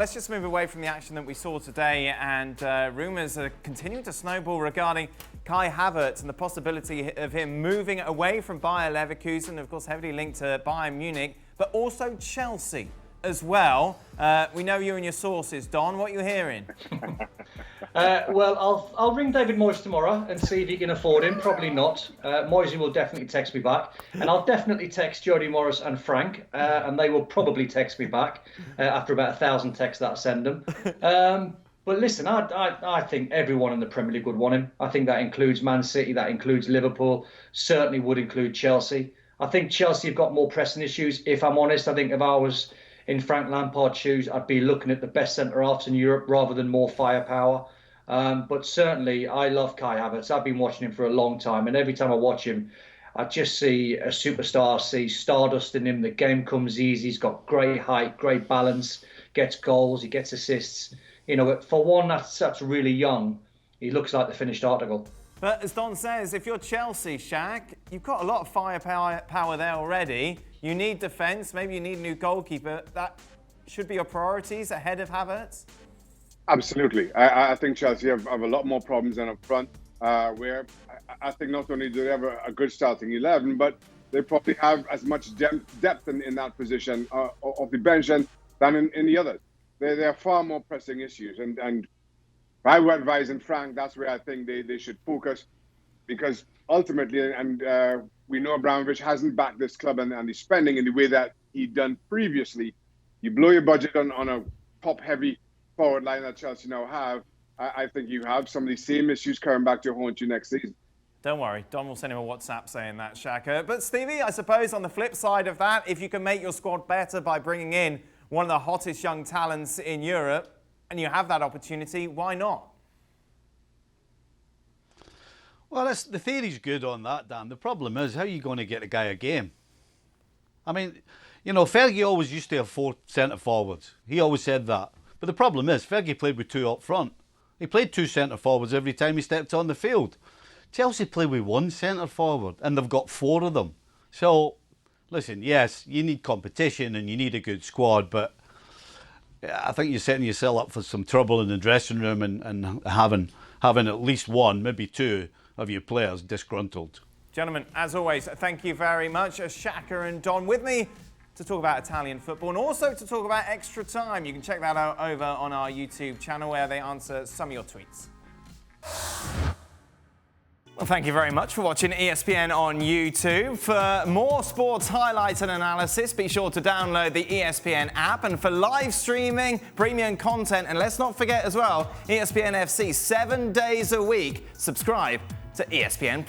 Let's just move away from the action that we saw today, and rumours are continuing to snowball regarding Kai Havertz and the possibility of him moving away from Bayer Leverkusen, of course heavily linked to Bayern Munich, but also Chelsea as well. We know you and your sources. Don, what are you hearing? Well, I'll ring David Moyes tomorrow and see if he can afford him. Probably not. Moyes will definitely text me back. And I'll definitely text Jody Morris and Frank, and they will probably text me back after about 1,000 texts that I send them. But listen, I think everyone in the Premier League would want him. I think that includes Man City, that includes Liverpool, certainly would include Chelsea. I think Chelsea have got more pressing issues. If I'm honest, I think if I was in Frank Lampard's shoes, I'd be looking at the best centre-halves in Europe rather than more firepower. But certainly, I love Kai Havertz. I've been watching him for a long time, and every time I watch him, I just see a superstar, see stardust in him. The game comes easy. He's got great height, great balance, gets goals, he gets assists. You know, for one that's really young, he looks like the finished article. But as Don says, if you're Chelsea, Shaq, you've got a lot of firepower there already. You need defence, maybe you need a new goalkeeper. That should be your priorities ahead of Havertz? Absolutely. I think Chelsea have a lot more problems than up front, where I think not only do they have a good starting 11, but they probably have as much depth in that position of the bench than in the others. There are far more pressing issues. And I would advise, and Frank, that's where I think they should focus, because ultimately, and we know Abramovich hasn't backed this club and the spending in the way that he'd done previously. You blow your budget on a top-heavy forward line that Chelsea now have. I think you have some of the same issues coming back to haunt you next season. Don't worry, Don will send him a WhatsApp saying that, Shaka. But Stevie, I suppose on the flip side of that, if you can make your squad better by bringing in one of the hottest young talents in Europe, and you have that opportunity, why not? Well, the theory's good on that, Dan. The problem is, how are you going to get a guy a game? I mean, you know, Fergie always used to have 4 centre-forwards. He always said that. But the problem is, Fergie played with 2 up front. He played 2 centre-forwards every time he stepped on the field. Chelsea play with 1 centre-forward, and they've got 4 of them. So, listen, yes, you need competition and you need a good squad, but I think you're setting yourself up for some trouble in the dressing room and having at least 1, maybe 2 of your players disgruntled. Gentlemen, as always, thank you very much. Shaka and Don with me to talk about Italian football and also to talk about Extra Time. You can check that out over on our YouTube channel where they answer some of your tweets. Well, thank you very much for watching ESPN on YouTube. For more sports highlights and analysis, be sure to download the ESPN app. And for live streaming, premium content, and let's not forget as well, ESPN FC 7 days a week. Subscribe to ESPN+.